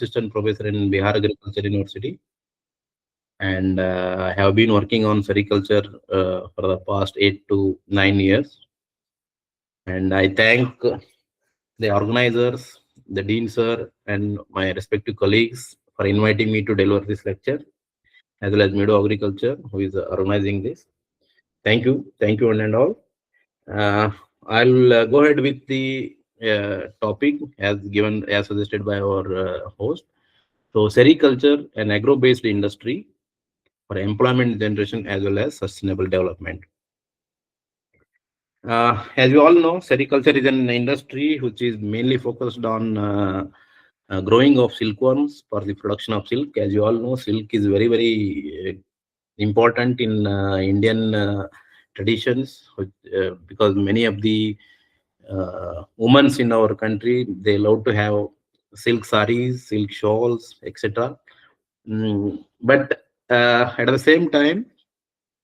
assistant professor in Bihar Agriculture University, and I have been working on sericulture for the past 8 to 9 years. And I thank the organizers, the dean sir, and my respective colleagues for inviting me to deliver this lecture, as well as Meadow Agriculture, who is organizing this. Thank you, one and all. Uh, I'll go ahead with the topic as suggested by our host. So, sericulture, an agro-based industry for employment generation as well as sustainable development. As you all know, sericulture is an industry which is mainly focused on growing of silkworms for the production of silk. As you all know, silk is very important in Indian traditions, because many of the women in our country, they love to have silk saris, silk shawls, etc. But at the same time,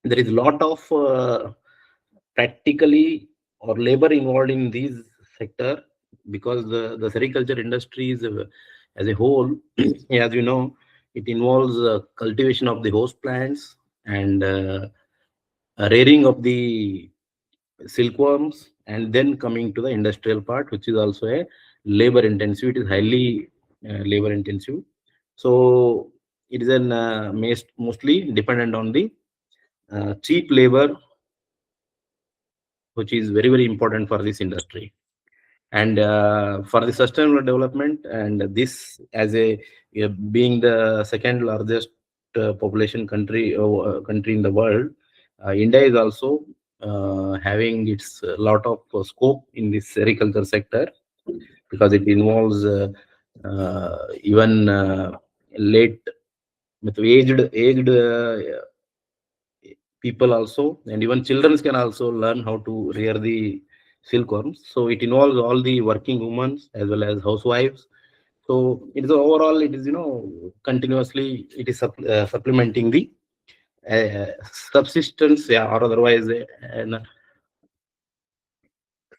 there is a lot of practically or labor involved in these sector, because the sericulture industry is as a whole, as you know, it involves cultivation of the host plants and rearing of the silkworms, and then coming to the industrial part, which is also a labor intensive. It is highly labor intensive. So it is an mostly dependent on the cheap labor, which is very important for this industry. And for the sustainable development, and this as a being the second largest population country in the world, India is also having its lot of scope in this agriculture sector, because it involves even late with aged people also, and even children can also learn how to rear the silkworms. So it involves all the working women as well as housewives. So it is overall, it is continuously it is supplementing the uh, subsistence, yeah, or otherwise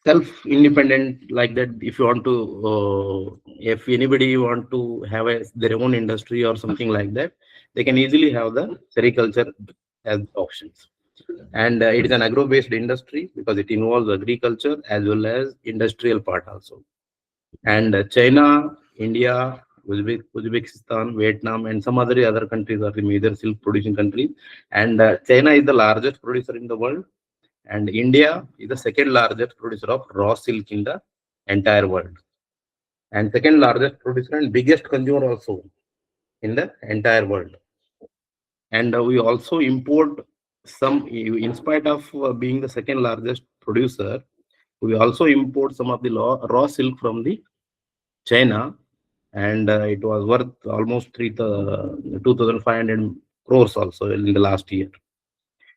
self-independent, like that. If you want to, if anybody want to have their own industry or something like that, they can easily have the sericulture as options. And it is an agro-based industry because it involves agriculture as well as industrial part also. And China, India, Uzbekistan, Vietnam, and some other countries are the major silk producing countries. And China is the largest producer in the world, and India is the second largest producer of raw silk in the entire world, and second largest producer and biggest consumer also in the entire world. And we also import some, in spite of being the second largest producer, we also import some of the raw silk from the China, and it was worth almost 2,500 crores also in the last year.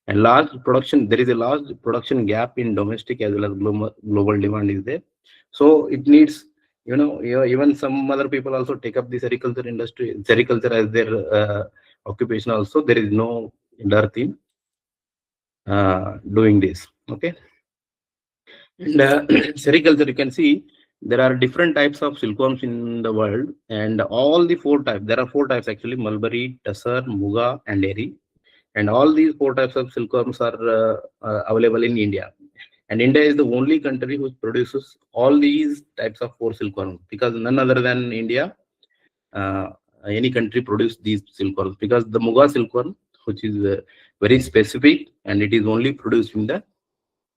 And there is a large production gap in domestic as well as global demand is there. So it needs, even some other people also take up the sericulture as their occupation also. There is no dearth in doing this. Okay. And sericulture, you can see there are different types of silkworms in the world, and all the four types, there are four types actually: mulberry, tussar, muga, and eri. And all these four types of silkworms are available in India. And India is the only country which produces all these types of four silkworms, because none other than India, uh, any country produce these silkworms, because the muga silkworm, which is very specific, and it is only produced in the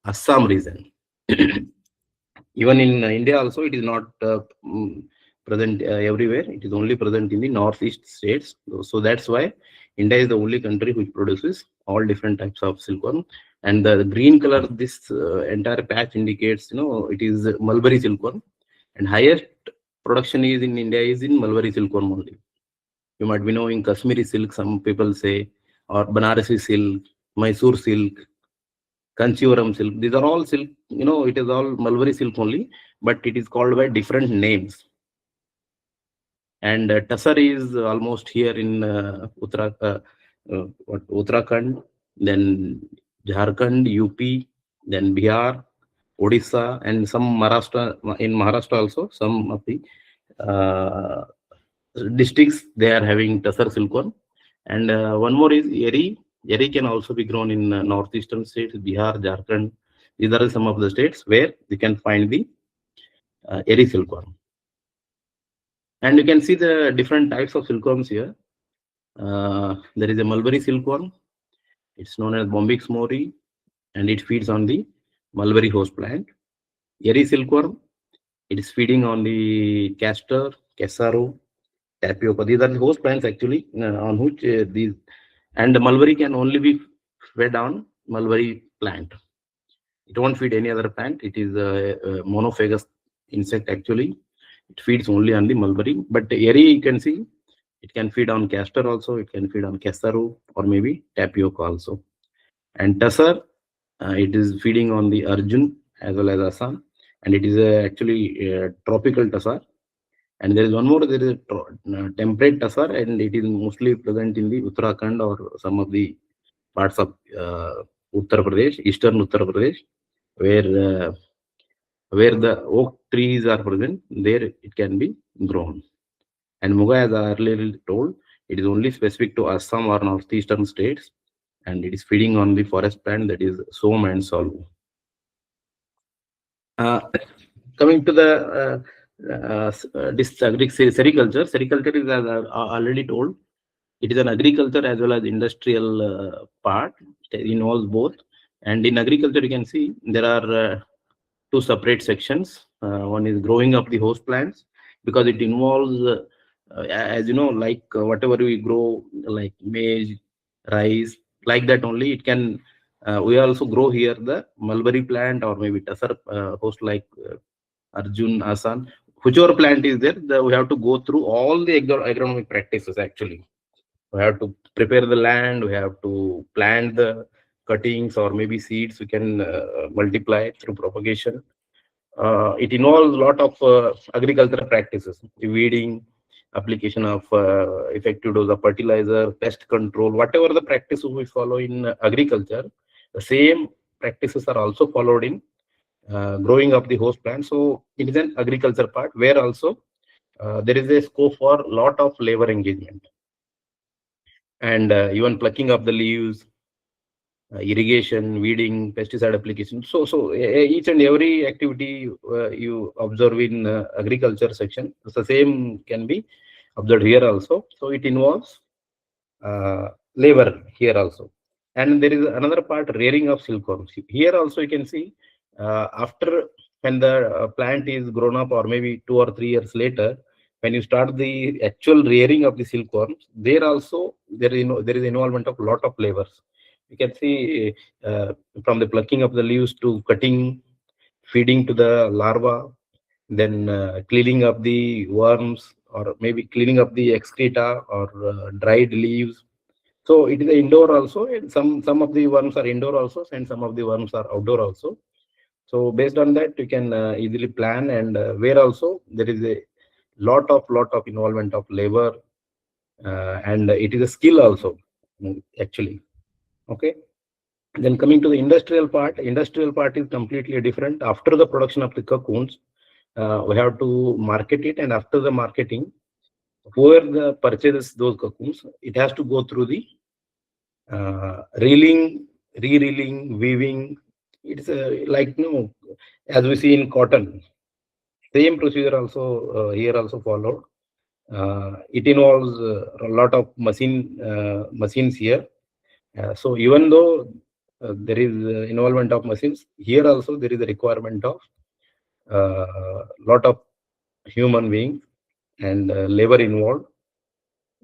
Assam region. Even in India also, it is not present everywhere. It is only present in the northeast states. So that's why India is the only country which produces all different types of silkworm. And the green color, this entire patch indicates, it is mulberry silkworm. And highest production is in India is in mulberry silkworm only. You might be knowing Kashmiri silk, some people say, or Banarasi silk, Mysore silk, Kanchivaram silk. These are all silk, it is all mulberry silk only, but it is called by different names. And tussar is almost here in Uttarakhand, then Jharkhand, UP, then Bihar, Odisha, and some Maharashtra. In Maharashtra also, some of the uh, districts they are having Tussar silkworm, and one more is eri. Eri can also be grown in northeastern states, Bihar, Jharkhand. These are some of the states where you can find the eri silkworm. And you can see the different types of silkworms here. There is a mulberry silkworm. It's known as Bombyx mori, and it feeds on the mulberry host plant. Eri silkworm, it is feeding on the castor, casaro, tapioca. These are the host plants actually on which these, and the mulberry can only be fed on mulberry plant. It won't feed any other plant. It is a monophagous insect actually. It feeds only on the mulberry. But eri, you can see, it can feed on castor also. It can feed on casaro or maybe tapioca also. And tussar, it is feeding on the Arjun as well as Assam, and it is actually a tropical tussar. And there is one more, there is a temperate tussar, and it is mostly present in the Uttarakhand or some of the parts of Uttar Pradesh, eastern Uttar Pradesh, where the oak trees are present. There it can be grown. And Muga, as I earlier told, it is only specific to Assam or northeastern states, and it is feeding on the forest plant, that is Som and Salu. Coming to the sericulture. Sericulture is, as I already told, it is an agriculture as well as industrial part. It involves both. And in agriculture, you can see there are two separate sections. One is growing up the host plants, because it involves, as you know, like whatever we grow, like maize, rice, like that only. It can, we also grow here the mulberry plant or maybe tussar host like Arjun, Asan. Whichever plant is there, we have to go through all the agronomic practices actually. We have to prepare the land, we have to plant the cuttings or maybe seeds, we can multiply through propagation. It involves a lot of agricultural practices, weeding, application of effective dose of fertilizer, pest control, whatever the practices we follow in agriculture, the same practices are also followed in growing up the host plant. So it is an agriculture part where also there is a scope for a lot of labor engagement, and even plucking of the leaves, irrigation, weeding, pesticide application. So each and every activity you observe in agriculture section, the same can be observed here also. So it involves labor here also. And there is another part, rearing of silkworms. Here also you can see after, when the plant is grown up or maybe 2 or 3 years later, when you start the actual rearing of the silkworms, there also there is involvement of lot of labors. You can see from the plucking of the leaves to cutting, feeding to the larva, then cleaning up the worms or maybe cleaning up the excreta or dried leaves. So it is indoor also, and some of the worms are indoor also, and some of the worms are outdoor also. So based on that, you can easily plan, and where also there is a lot of involvement of labor, and it is a skill also actually. Okay. Then coming to the industrial part is completely different. After the production of the cocoons, we have to market it, and after the marketing, whoever purchases those cocoons, it has to go through the reeling, re-reeling, weaving. It's like, as we see in cotton, same procedure also here also followed. It involves a lot of machines here. So even though there is involvement of machines, here also there is a requirement of lot of human beings and labor involved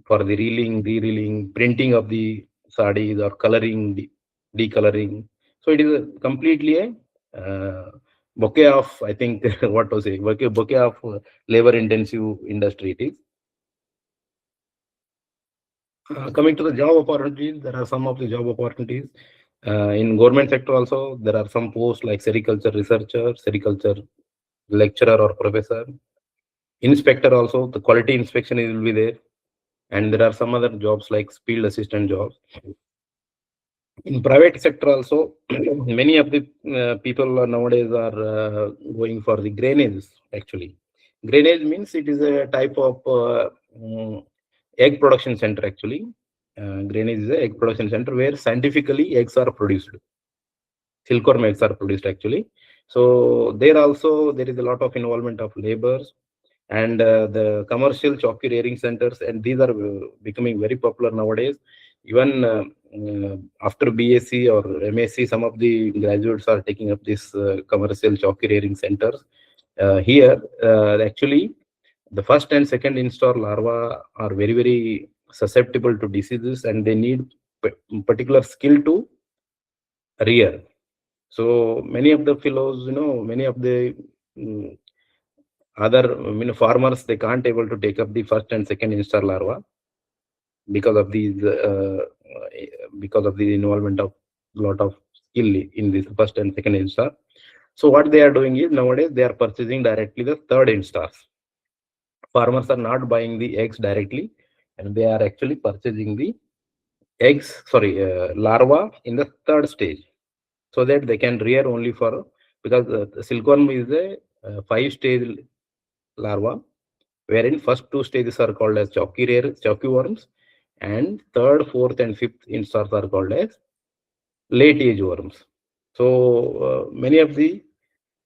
for the reeling, re-reeling, printing of the sarees or coloring, decoloring. So it is completely a bouquet of, I think, what to say, bouquet of labor intensive industry it is. Coming to the job opportunities, there are some of the job opportunities. In government sector also, there are some posts like sericulture researcher, sericulture lecturer or professor. Inspector also, the quality inspection will be there. And there are some other jobs like field assistant jobs. In private sector also, many of the people nowadays are going for the grainages actually. Grainage means it is a type of egg production center actually. Grainage is a egg production center where scientifically eggs are produced. Silkworm eggs are produced actually. So there also there is a lot of involvement of laborers and the commercial chalky rearing centers, and these are becoming very popular nowadays. Even after BSc or MSc, some of the graduates are taking up this commercial chalky rearing centers. Here, actually, the first and second instar larvae are very susceptible to diseases, and they need particular skill to rear. So many of the fellows, many of the mm, other farmers, they can't able to take up the first and second instar larva because of these because of the involvement of lot of skill in this first and second instar. So what they are doing is nowadays they are purchasing directly the third instars. Farmers are not buying the eggs directly, and they are actually purchasing the larva in the third stage, so that they can rear only for, because the silkworm is a 5-stage larva, wherein first 2 stages are called as chalky worms, and third, fourth, and fifth instars are called as late age worms. So many of the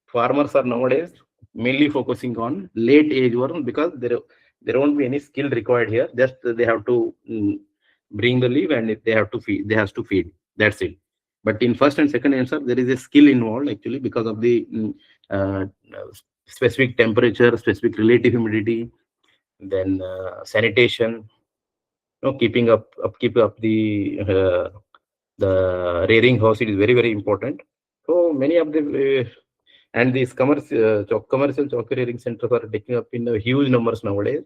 farmers are nowadays mainly focusing on late age worms because there won't be any skill required here. Just they have to bring the leaf, and they have to feed. They have to feed. That's it. But in first and second answer, there is a skill involved actually because of the uh, specific temperature, specific relative humidity, then sanitation, keeping upkeep of the rearing house. It is very important. So many of the and these commercial chalky rearing centers are taking up in huge numbers nowadays,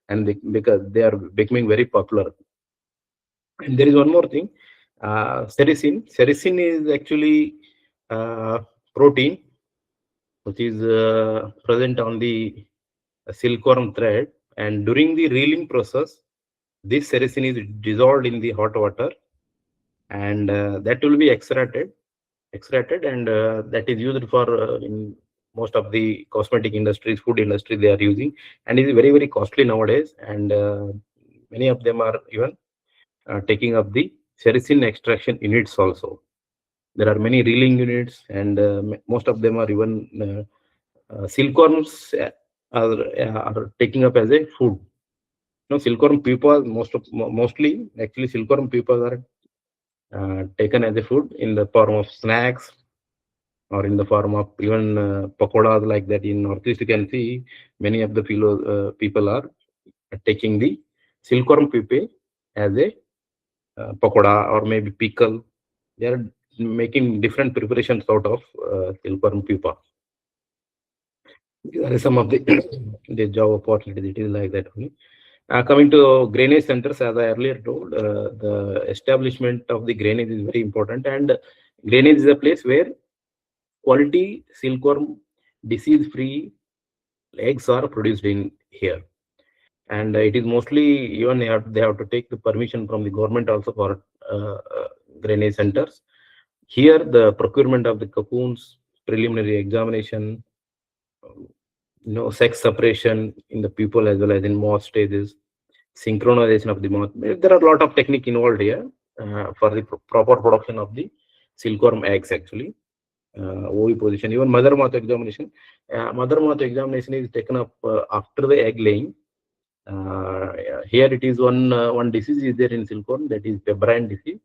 and because they are becoming very popular. And there is one more thing, sericin. Sericin is actually protein which is present on the silkworm thread, and during the reeling process, this sericin is dissolved in the hot water, and that will be extracted, and that is used for in most of the cosmetic industries, food industry, they are using, and it is very costly nowadays, and many of them are even taking up the sericin extraction units also. There are many reeling units, and most of them are even silkworms are taking up as a food. Silkworm pupa, mostly actually silkworm pupas are taken as a food in the form of snacks, or in the form of even pakoras like that. In Northeast, you can see many of the people are taking the silkworm pupae as a pakoda or maybe pickle. They are making different preparations out of silkworm pupa. These are some of the the job opportunities. It is like that only. Coming to grainage centers, as I earlier told, the establishment of the grainage is very important, and grainage is a place where quality silkworm, disease-free eggs are produced in here. And it is mostly even they have to take the permission from the government also for grainage centers. Here, the procurement of the cocoons, preliminary examination, sex separation in the pupil as well as in moth stages, synchronization of the moth. There are a lot of technique involved here for the proper production of the silkworm eggs actually. OE position, even mother moth examination. Mother moth examination is taken up after the egg laying. Here it is one disease is there in silkworm, that is pebrine disease,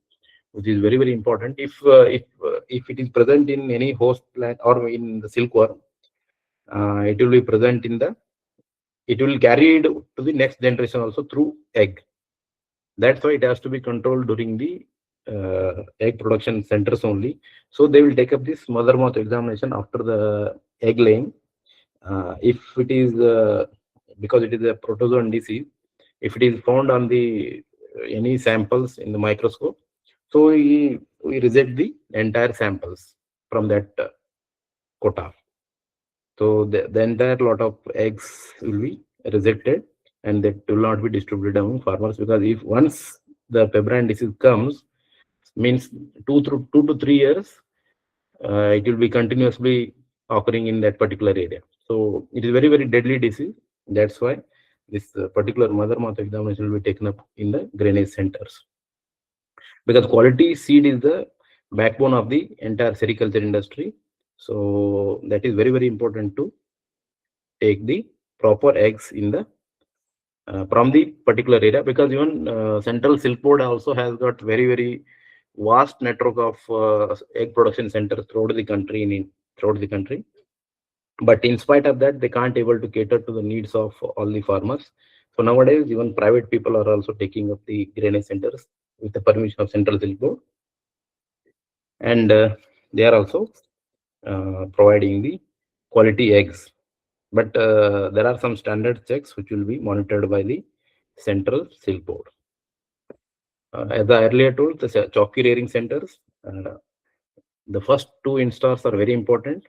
which is very important. If it is present in any host plant or in the silkworm, it will be present in the, it will carry it to the next generation also through egg. That's why it has to be controlled during the egg production centers only. So they will take up this mother moth examination after the egg laying. If it is because it is a protozoan disease, if it is found on the any samples in the microscope, so we reject the entire samples from that quota. So the entire lot of eggs will be rejected, and that will not be distributed among farmers, because if once the pebrine disease comes, means 2 to 3 years, it will be continuously occurring in that particular area. So it is very, very deadly disease. That's why this particular mother moth examination will be taken up in the grainage centers, because quality seed is the backbone of the entire sericulture industry. So that is very, very important to take the proper eggs in the from the particular area, because even Central Silk Board also has got very, very vast network of egg production centers throughout the country, throughout the country. But in spite of that, they can't able to cater to the needs of all the farmers. So nowadays, even private people are also taking up the grainage centers with the permission of Central Silk Board, and they are also providing the quality eggs. But there are some standard checks which will be monitored by the Central Silk Board. As I earlier told, the chalky rearing centers, the first two instars are very important.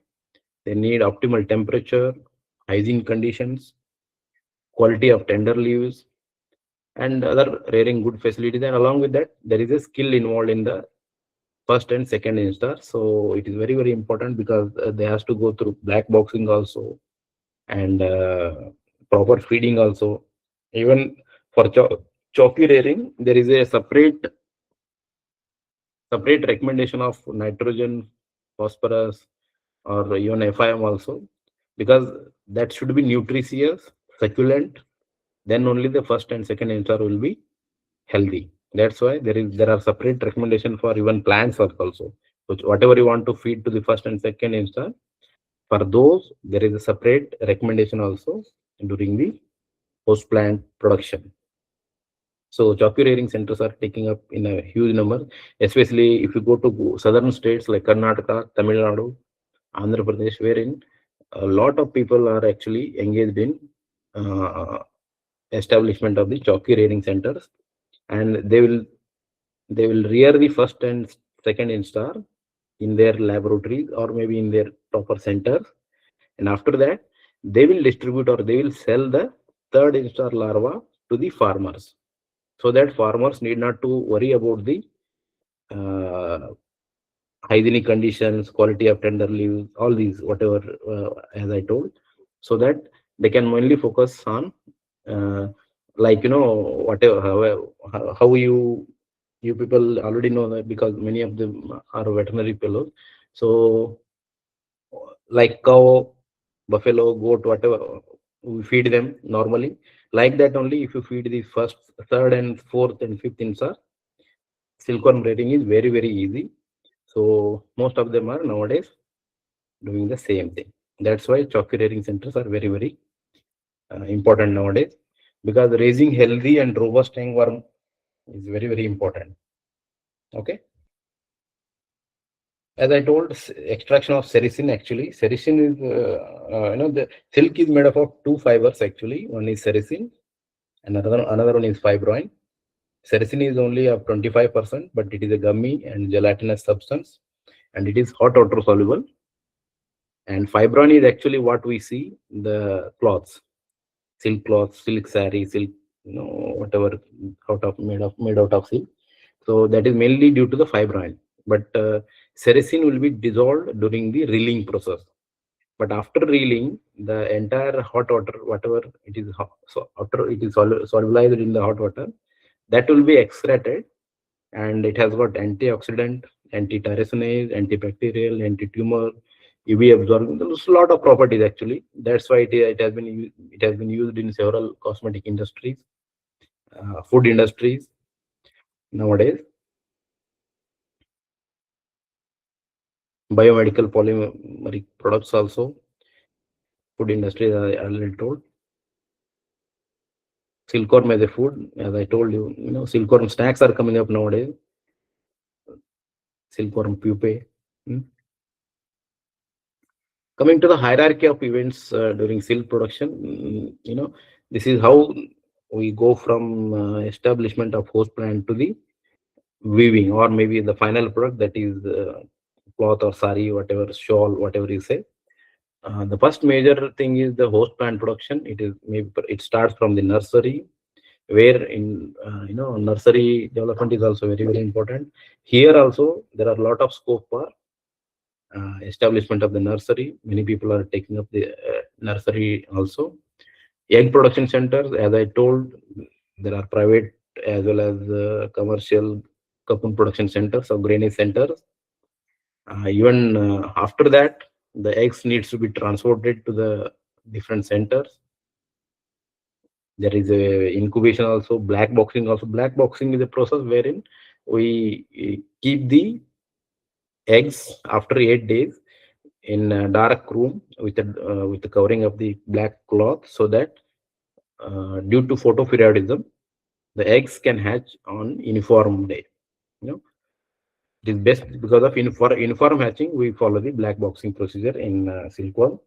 They need optimal temperature, hygiene conditions, quality of tender leaves, and other rearing good facilities. And along with that, there is a skill involved in the first and second instar. So it is very, very important, because they has to go through black boxing also, and proper feeding also. Even for chalky rearing, there is a separate recommendation of nitrogen, phosphorus, or even FIM also, because that should be nutritious, succulent. Then only the first and second instar will be healthy. That's why there are separate recommendation for even plants also. So whatever you want to feed to the first and second instar, for those there is a separate recommendation also during the post plant production. So chalky rearing centers are taking up in a huge number, especially if you go to southern states like Karnataka, Tamil Nadu, Andhra Pradesh, wherein a lot of people are actually engaged in uh, establishment of the chalky rearing centers, and they will rear the first and second instar in their laboratories or maybe in their proper centers, and after that they will distribute or they will sell the third instar larva to the farmers, so that farmers need not to worry about the uh, hygienic conditions, quality of tender leaves, all these whatever as I told, so that they can mainly focus on uh, like whatever how you people already know that, because many of them are veterinary fellows. So like cow, buffalo, goat, whatever we feed them normally, like that only if you feed the first, third, and fourth and fifth instar, silkworm rearing is very, very easy. So most of them are nowadays doing the same thing. That's why chalky rearing centers are very, very important nowadays, because raising healthy and robust hangworm is very, very important. Okay. As I told, extraction of sericin, actually, sericin is, the silk is made up of two fibers actually. One is sericin, and another one is fibroin. Sericin is only of 25%, but it is a gummy and gelatinous substance, and it is hot water soluble. And fibron is actually what we see the cloths, silk cloth, silk saree, silk, whatever made out of silk. So that is mainly due to the fibrin. But sericin will be dissolved during the reeling process. But after reeling, the entire hot water, whatever it is, so after it is solubilized in the hot water, that will be excreted, and it has got antioxidant, anti-tyrosinase, antibacterial, anti-tumor, UV absorbing. There's a lot of properties actually. That's why it has been used in several cosmetic industries, food industries nowadays, biomedical polymeric products also, food industry as I already told. Silkworm as a food, as I told you, silkworm snacks are coming up nowadays. Silkworm pupae. Coming to the hierarchy of events during silk production, this is how we go from establishment of host plant to the weaving, or maybe the final product, that is cloth or sari, whatever, shawl, whatever you say. The first major thing is the host plant production. It starts from the nursery, where in nursery development is also very, very important. Here also there are a lot of scope for establishment of the nursery. Many people are taking up the nursery also. Egg production centers, as I told, there are private as well as commercial cocoon production centers or grainage centers. Even after that, the eggs needs to be transported to the different centers. There is a incubation also, black boxing also. Black boxing is a process wherein we keep the eggs after 8 days in a dark room with the covering of the black cloth, so that due to photoperiodism, the eggs can hatch on uniform day. You know, it is best because of uniform hatching. We follow the black boxing procedure in silkworm,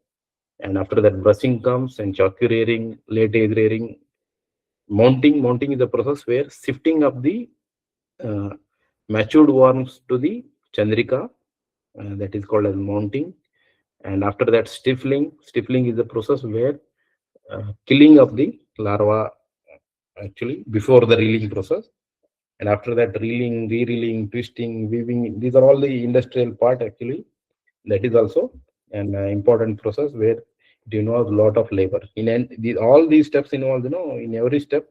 and after that, brushing comes and chalky rearing, late age rearing, mounting. Mounting is the process where shifting of the uh, matured worms to the chandrika, that is called as mounting. And after that, stifling is the process where killing of the larva, actually before the reeling process. And after that, reeling, re-reeling, twisting, weaving, these are all the industrial part actually. That is also an important process where it involves a lot of labor. All these steps involve, in every step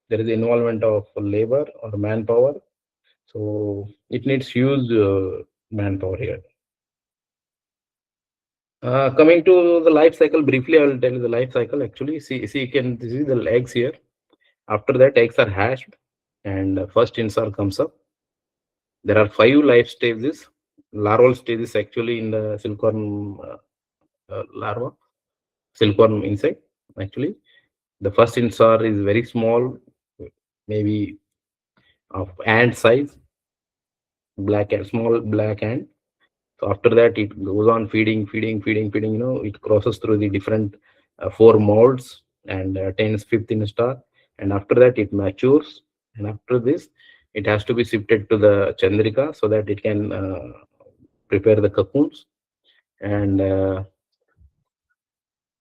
there is involvement of labor or manpower. So it needs huge manpower here. Coming to the life cycle, briefly, I will tell you the life cycle. Actually, see, you can see the eggs here. After that, eggs are hatched, and first instar comes up. There are 5 life stages, larval stages actually in the silkworm larva, silkworm insect. Actually, the first instar is very small, maybe of ant size, black and small black ant. So after that, it goes on feeding. It crosses through the different 4 molds and attains fifth instar. And after that, it matures. And after this, it has to be shifted to the chandrika so that it can prepare the cocoons. And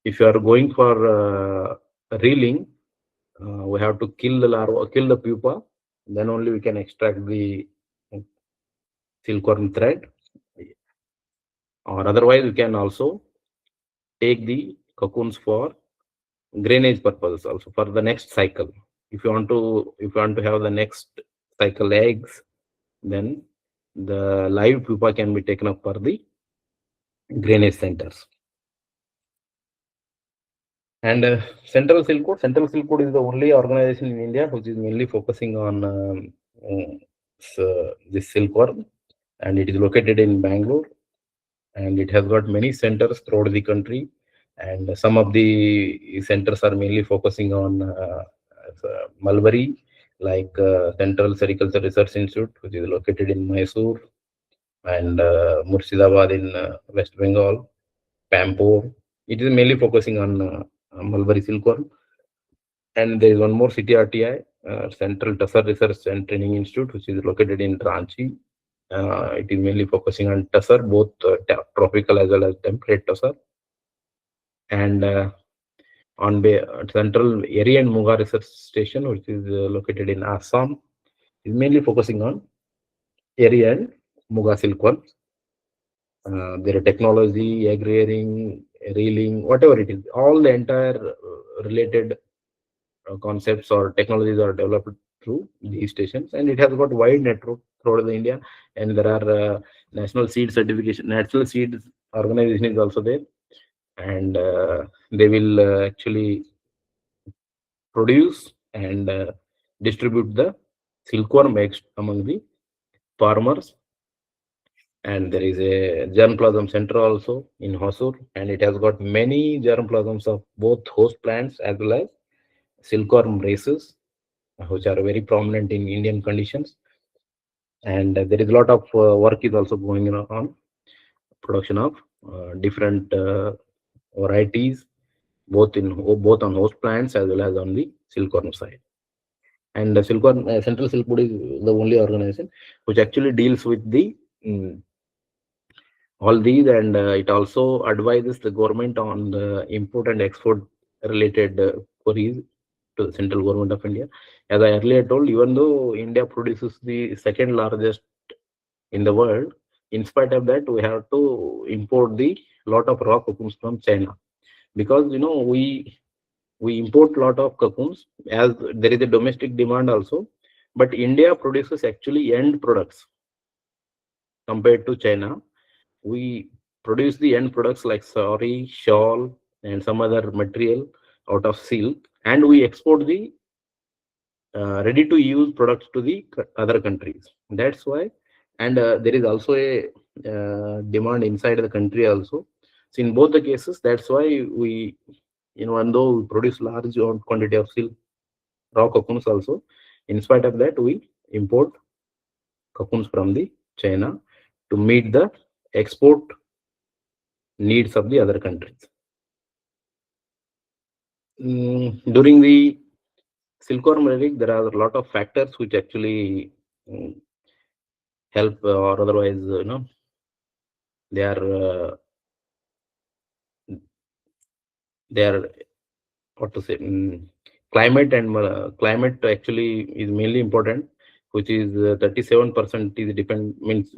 if you are going for reeling, we have to kill the larva, kill the pupa. Then only we can extract the silkworm thread. Or otherwise, we can also take the cocoons for grainage purposes also for the next cycle. If you want to have the next cycle eggs, then the live pupa can be taken up for the grainage centers. And Central Silk Road is the only organization in India which is mainly focusing on this silkworm, and it is located in Bangalore, and it has got many centers throughout the country. And some of the centers are mainly focusing on Mulberry, like Central Sericulture Research Institute, which is located in Mysore, and Murshidabad in West Bengal, Pampore. It is mainly focusing on Mulberry silkworm. And there is one more CTRTI, Central Tussar Research and Training Institute, which is located in Ranchi. It is mainly focusing on tussar, both tropical as well as temperate tussar. And Central Eri and Muga Research Station, which is located in Assam, is mainly focusing on Eri and Muga silkworms. Their technology, egg rearing, reeling, whatever it is, all the entire related concepts or technologies are developed through these stations, and it has got wide network throughout the India. And there are national seeds organization is also there, and they will actually produce and distribute the silkworm eggs among the farmers. And there is a germplasm center also in Hosur, and it has got many germplasms of both host plants as well as silkworm races, which are very prominent in Indian conditions. And there is a lot of work is also going on production of different varieties, both on host plants as well as on the silkworm side. And the Central Silk Board is the only organization which actually deals with the all these, and it also advises the government on the import and export related queries to the central government of India. As I earlier told, even though India produces the second largest in the world, in spite of that, we have to import the lot of raw cocoons from China, because we import lot of cocoons as there is a domestic demand also, but India produces actually end products compared to China. We produce the end products like sari, shawl, and some other material out of silk, and we export the ready to use products to the other countries. That's why, and there is also a demand inside the country also. So in both the cases, that's why we, even though we produce large quantity of silk raw cocoons also, in spite of that, we import cocoons from the China to meet the export needs of the other countries. During the silkworm rearing, there are a lot of factors which actually help, or otherwise, they are they are what to say. Climate and climate actually is mainly important, which is 37% is depend means,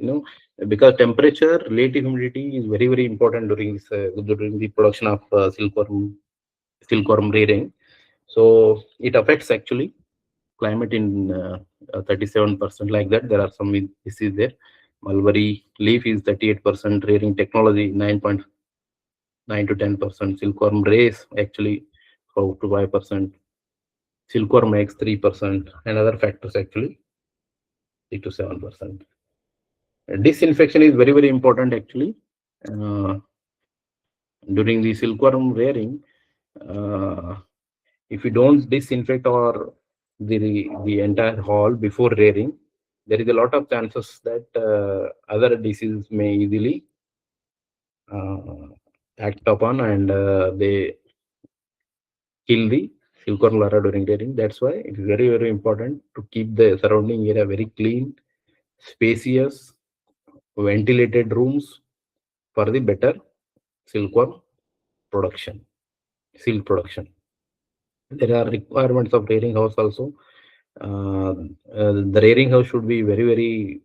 because temperature, relative humidity is very very important during this during the production of silkworm rearing. So it affects actually climate in 37%, like that. There are some issues there. Mulberry leaf is 38%, rearing technology 9.9 to 10%, silkworm race actually 4 to 5%, silkworm makes 3%, and other factors actually 3 to 7%. Disinfection is very very important actually. Uh, During the silkworm rearing, uh, if you don't disinfect or the entire hall before rearing, there is a lot of chances that other diseases may easily uh, act upon, and they kill the silkworm larva during rearing. That's why it is very very important to keep the surrounding area very clean, spacious, ventilated rooms for the better silkworm production, silk production. There are requirements of rearing house also. The rearing house should be very very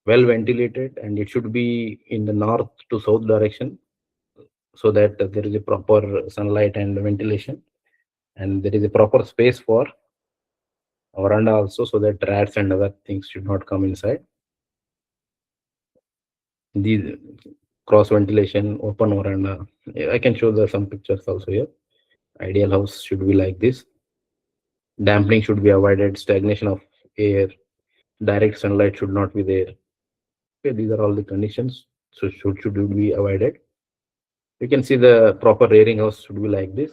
well ventilated, and it should be in the north to south direction, so that there is a proper sunlight and ventilation, and there is a proper space for veranda also, so that rats and other things should not come inside. These cross ventilation, open veranda. I can show some pictures also here. Ideal house should be like this. Dampening should be avoided, stagnation of air, direct sunlight should not be there. Okay, these are all the conditions, so should be avoided. You can see the proper rearing house should be like this.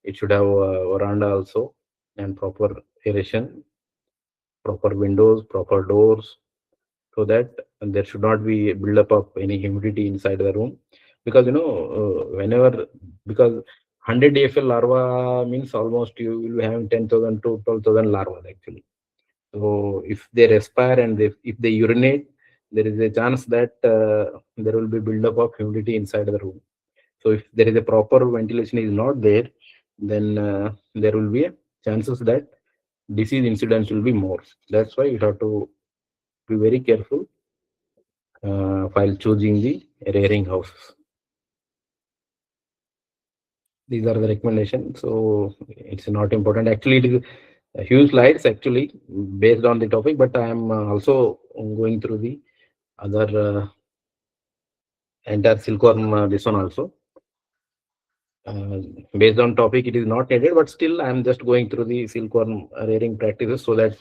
It should have a veranda also, and proper aeration, proper windows, proper doors, so that there should not be a buildup of any humidity inside the room. Because whenever, because 100 DFL larva means almost you will have 10,000 to 12,000 larvae actually. So if they respire and if they urinate, there is a chance that there will be buildup of humidity inside the room. So if there is a proper ventilation is not there, then there will be a chances that disease incidence will be more. That's why you have to be very careful while choosing the rearing houses. These are the recommendations. So it's not important. Actually, it is a huge slides actually based on the topic, but I am also going through the other entire silkworm this one also. Based on topic, it is not needed, but still I am just going through the silkworm rearing practices, so that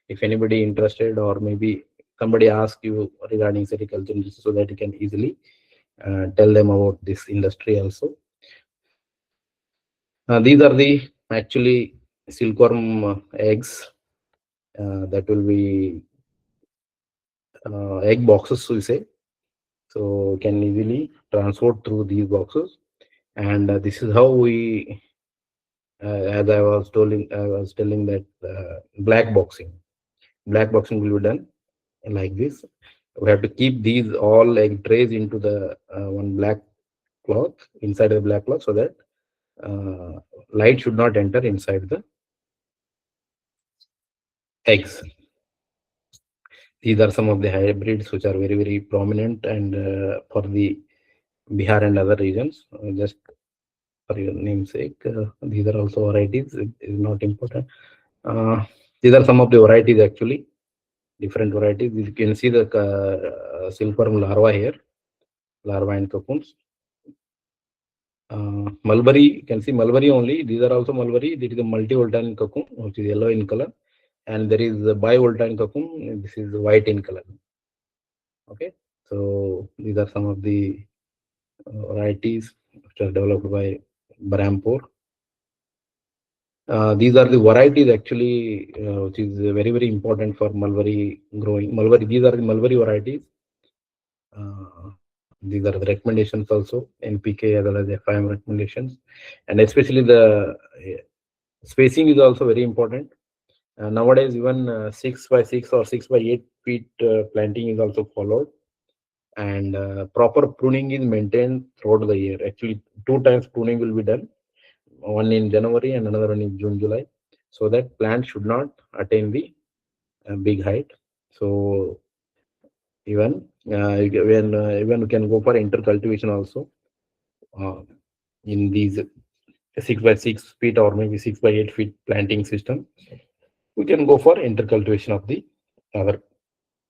if anybody interested, or maybe somebody ask you regarding sericulture, so that you can easily tell them about this industry also. These are the actually silkworm eggs that will be egg boxes, we say. So can easily transport through these boxes, and this is how we, as I was telling that black boxing will be done like this. We have to keep these all egg trays into the one black cloth, inside the black cloth, so that uh, light should not enter inside the eggs. These are some of the hybrids which are very, very prominent and for the Bihar and other regions. Just for your namesake, these are also varieties. It is not important. These are some of the varieties actually, different varieties. You can see the silkworm larva here, larva and cocoons. Mulberry, you can see mulberry only. These are also mulberry. This is a multi-voltine cocoon, which is yellow in color, and there is a bi-voltine cocoon. This is white in color. Okay, so these are some of the varieties which are developed by Barampur. These are the varieties actually, which is very, very important for mulberry growing. Mulberry, these are the mulberry varieties. These are the recommendations also, NPK as well as FIM recommendations, and especially the spacing is also very important. Nowadays, even 6 by 6 or 6 by 8 feet planting is also followed, and proper pruning is maintained throughout the year. Actually, 2 times pruning will be done, one in January and another one in June, July, so that plant should not attain the big height. So even even we can go for intercultivation also in these 6 by 6 feet or maybe 6 by 8 feet planting system. We can go for intercultivation of the other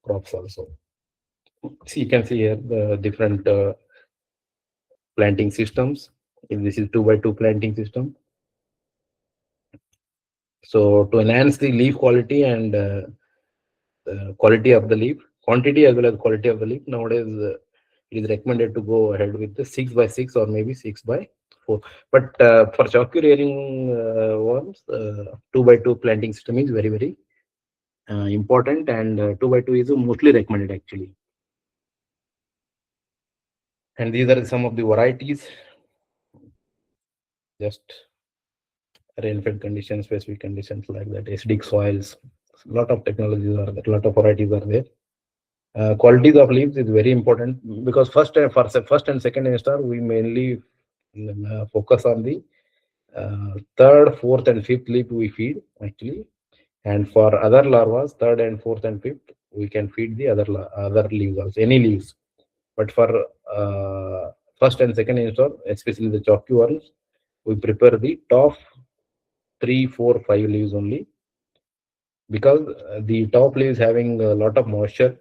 crops also. See, you can see here the different planting systems. This is 2 by 2 planting system. So to enhance the leaf quality and quality of the leaf, quantity as well as quality of the leaf, nowadays it is recommended to go ahead with the 6 by 6 or maybe 6 by 4. But for chalky rearing worms, 2 by 2 planting system is very, very important, and 2 by 2 is mostly recommended actually. And these are some of the varieties. Just rainfed conditions, specific conditions like that, acidic soils, a lot of technologies are there, a lot of varieties are there. Qualities of leaves is very important because first and second instar we mainly focus on the third, fourth, and fifth leaf we feed actually, and for other larvas, third and fourth and fifth we can feed the other leaves also, any leaves. But for first and second instar, especially the chalky worms, we prepare the top 3, 4, 5 leaves only, because the top leaves having a lot of moisture,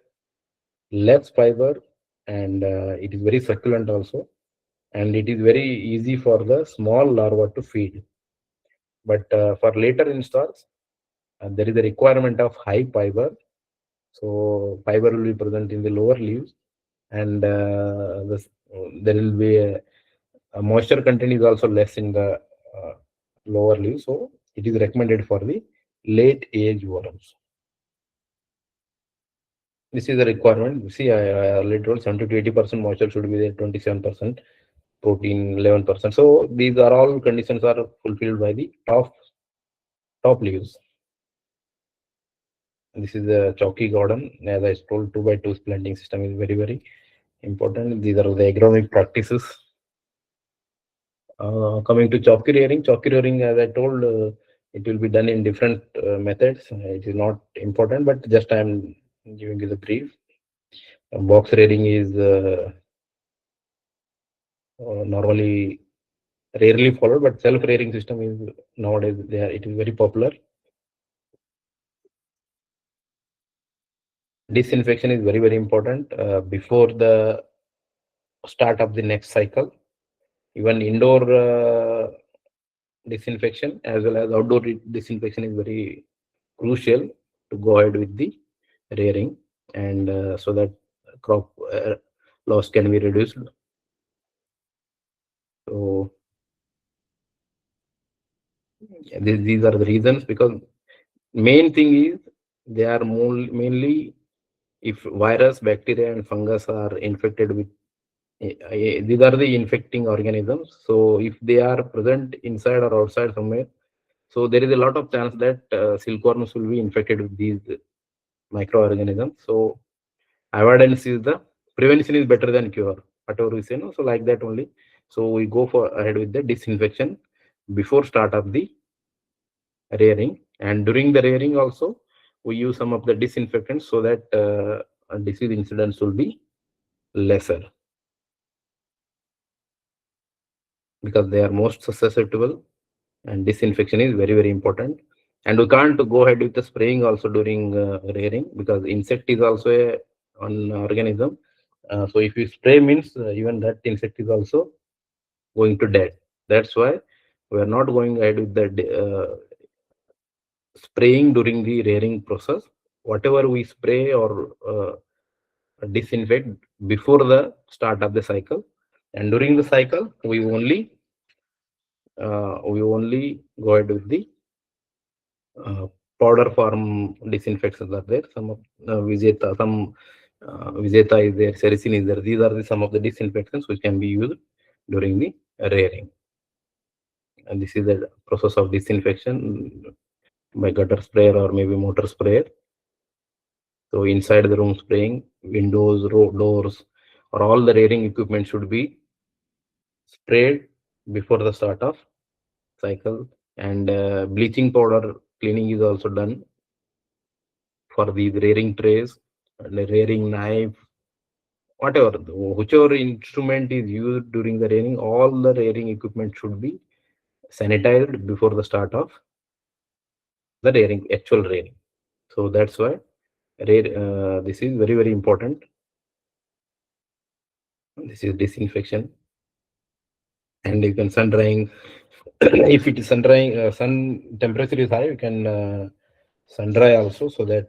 less fiber, and it is very succulent also, and it is very easy for the small larva to feed. But for later instars, there is a requirement of high fiber, so fiber will be present in the lower leaves, and there will be a moisture content is also less in the lower leaves, so it is recommended for the late age worms. This is the requirement. See, I already told 70 to 80% moisture should be there, 27% protein, 11%. So these are all conditions are fulfilled by the top leaves. This is the chalky garden. As I told, 2 by 2 planting system is very, very important. These are the agronomic practices. Coming to chalky rearing, as I told, it will be done in different methods. It is not important, but just I am giving you the brief. Box rearing is normally rarely followed, but self-rearing system is nowadays there. It is very popular. Disinfection is very, very important before the start of the next cycle. Even indoor disinfection as well as outdoor disinfection is very crucial to go ahead with the rearing, and so that crop loss can be reduced. So these are the reasons, because main thing is they are mainly if virus, bacteria, and fungus are infected with these are the infecting organisms. So if they are present inside or outside somewhere, so there is a lot of chance that silkworms will be infected with these microorganisms. So avoidance is the prevention is better than cure, whatever we say, no? So like that only. So we go for ahead with the disinfection before start of the rearing, and during the rearing also we use some of the disinfectants so that disease incidence will be lesser, because they are most susceptible, and disinfection is very, very important. And we can't go ahead with the spraying also during rearing, because insect is also an organism. So if you spray means even that insect is also going to dead. That's why we are not going ahead with the spraying during the rearing process. Whatever we spray or disinfect before the start of the cycle, and during the cycle we only go ahead with the uh, powder form disinfectants are there. Some of Vijeta is there, Sericin is there. These are some of the disinfectants which can be used during the rearing. And this is the process of disinfection by gutter sprayer or maybe motor sprayer. So inside the room spraying, windows, doors, or all the rearing equipment should be sprayed before the start of cycle. And bleaching powder cleaning is also done for the rearing trays, the rearing knife, whatever, whichever instrument is used during the rearing, all the rearing equipment should be sanitized before the start of the rearing, actual rearing. So that's why this is very, very important. This is disinfection. And you can sun drying. If it is sun drying, sun temperature is high, you can sun dry also, so that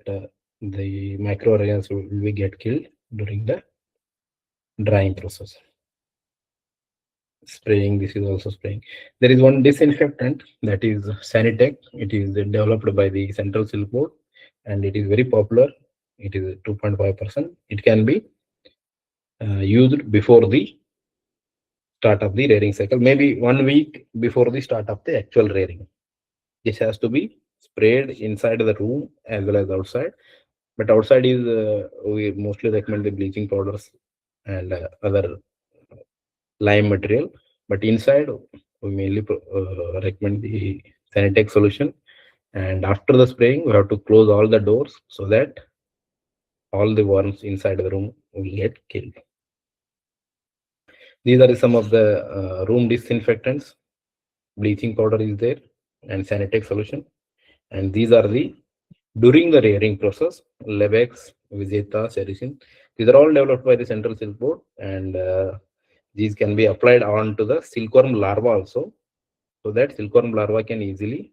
the microorganisms will get killed during the drying process. Spraying, this is also spraying. There is one disinfectant, that is Sanitec. It is developed by the Central Silk Board, and it is very popular. It is 2.5%. It can be used before the start of the rearing cycle, maybe 1 week before the start of the actual rearing. This has to be sprayed inside the room as well as outside. But outside is we mostly recommend the bleaching powders and other lime material. But inside we mainly recommend the Sanitec solution. And after the spraying, we have to close all the doors so that all the worms inside the room will get killed. These are some of the room disinfectants. Bleaching powder is there and Sanitec solution. And these are the during the rearing process, Lebex, Vizeta, Sericin. These are all developed by the Central Silk Board, and these can be applied onto the silkworm larva also, so that silkworm larva can easily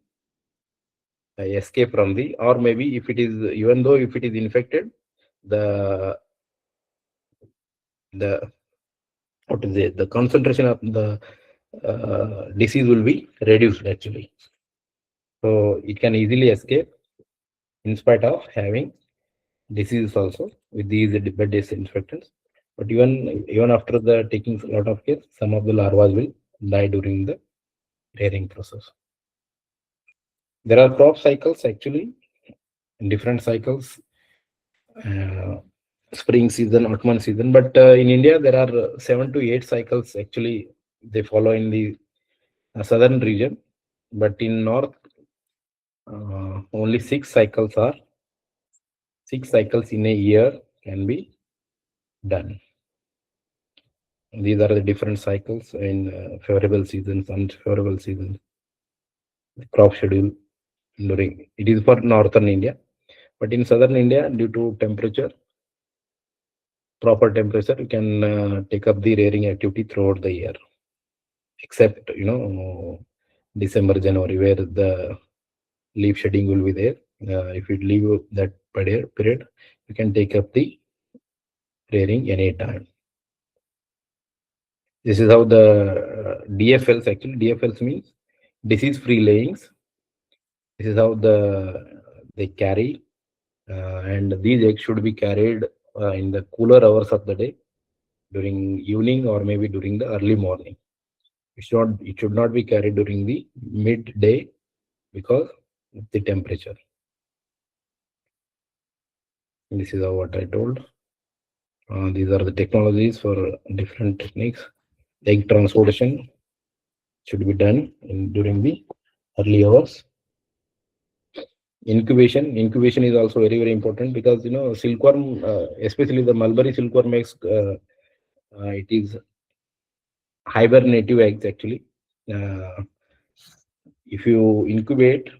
escape from the, or maybe if it is, even though if it is infected, the what is it, the concentration of the disease will be reduced actually. So it can easily escape in spite of having diseases also with these bed disinfectants. But even after the taking a lot of care, some of the larvae will die during the rearing process. There are crop cycles actually, different cycles, spring season, autumn season. But in India, there are 7 to 8 cycles actually they follow in the southern region. But in north, only 6 cycles in a year can be done. These are the different cycles in favorable seasons, unfavorable seasons. The crop schedule during it is for northern India, but in southern India, due to proper temperature, you can take up the rearing activity throughout the year, except December, January, where the leaf shedding will be there. If you leave that period, you can take up the rearing anytime. This is how the DFLs, actually DFLs means disease-free layings. This is how they carry, and these eggs should be carried in the cooler hours of the day, during evening or maybe during the early morning. It should not be carried during the midday because of the temperature. This is what I told. These are the technologies for different techniques. Egg transportation should be done during the early hours. Incubation is also very important, because silkworm, especially the mulberry silkworm eggs, it is hibernative eggs actually. If you incubate,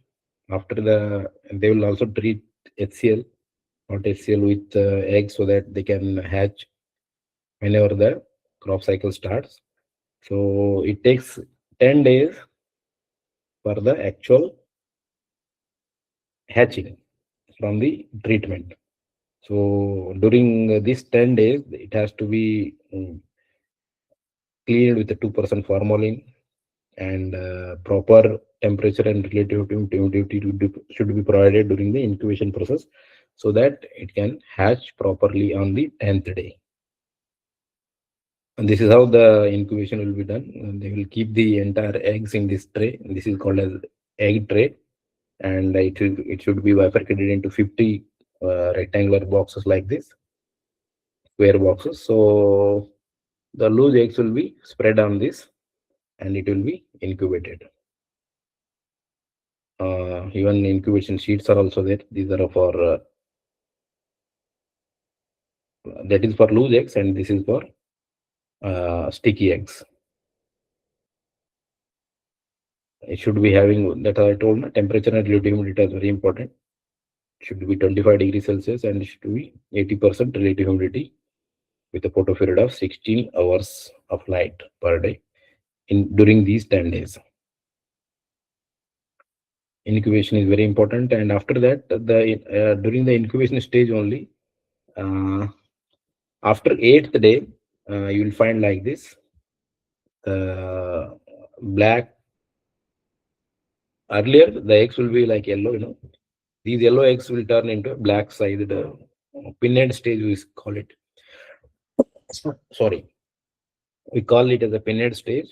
after they will also treat HCl, not HCl, with eggs, so that they can hatch whenever the crop cycle starts. So it takes 10 days for the actual hatching from the treatment. So during these 10 days, it has to be cleaned with a 2% formalin, and proper temperature and relative humidity should be provided during the incubation process, so that it can hatch properly on the 10th day. And this is how the incubation will be done. And they will keep the entire eggs in this tray. This is called as egg tray, and it should be bifurcated into 50 rectangular boxes like this, square boxes. So the loose eggs will be spread on this, and it will be incubated. Even incubation sheets are also there. These are for that is for loose eggs, and this is for sticky eggs. It should be having, that I told, temperature and relative humidity is very important. It should be 25 degrees Celsius, and it should be 80% relative humidity, with a photoperiod of 16 hours of light per day during these 10 days. Incubation is very important, and after that, during the incubation stage only, after 8th day, you will find like this, black. Earlier, the eggs will be like yellow. These yellow eggs will turn into a black sided pinned stage, we call it. Sorry, we call it as a pinned stage.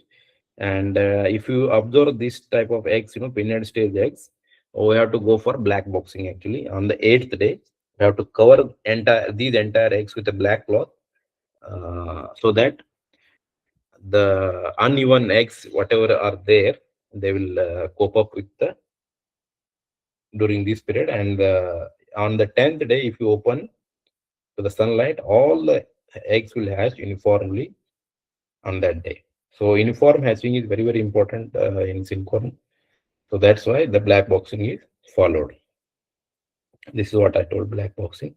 And if you observe this type of eggs, pinned stage eggs, we have to go for black boxing actually. On the 8th day, we have to cover these entire eggs with a black cloth, so that the uneven eggs, whatever are there, they will cope up with during this period. And on the 10th day, if you open to the sunlight, all the eggs will hatch uniformly on that day. So uniform hatching is very important in silkworm. So that's why the black boxing is followed. This is what I told, black boxing.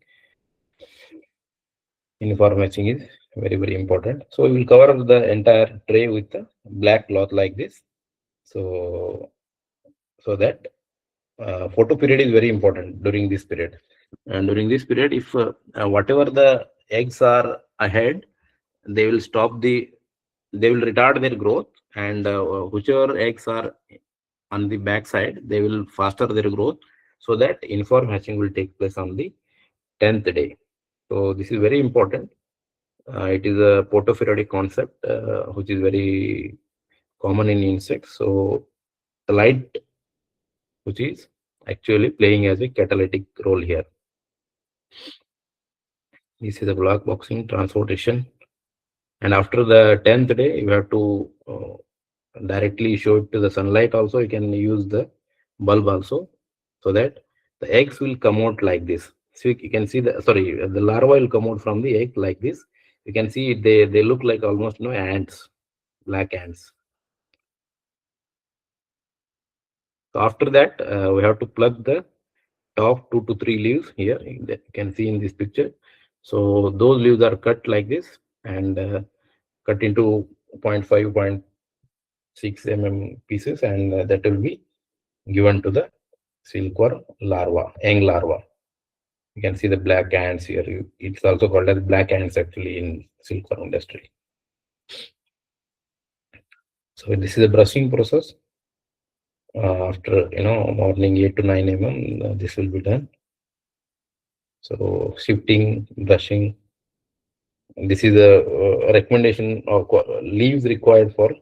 Uniform hatching is very important. So we will cover the entire tray with the black cloth like this. So that photo period is very important during this period. And during this period, if whatever the eggs are ahead, they will retard their growth, and whichever eggs are on the back side, they will faster their growth, so that uniform hatching will take place on the 10th day. So this is very important. It is a photoperiodic concept, which is very common in insects. So the light, which is actually playing as a catalytic role here. This is a black boxing transportation. And after the 10th day, you have to directly show it to the sunlight. Also, you can use the bulb also, so that the eggs will come out like this. So you can see the larva will come out from the egg like this. You can see they look like almost ants, black ants. So after that, we have to plug the top 2 to 3 leaves here. You can see in this picture. So those leaves are cut like this, and cut into 0.5, 0.6 mm pieces, and that will be given to the silkworm larva, young larva. You can see the black ants here. It's also called as black ants actually in silkworm industry. So this is the brushing process. After morning 8 to 9 mm, this will be done. So shifting, brushing. This is a recommendation of leaves required for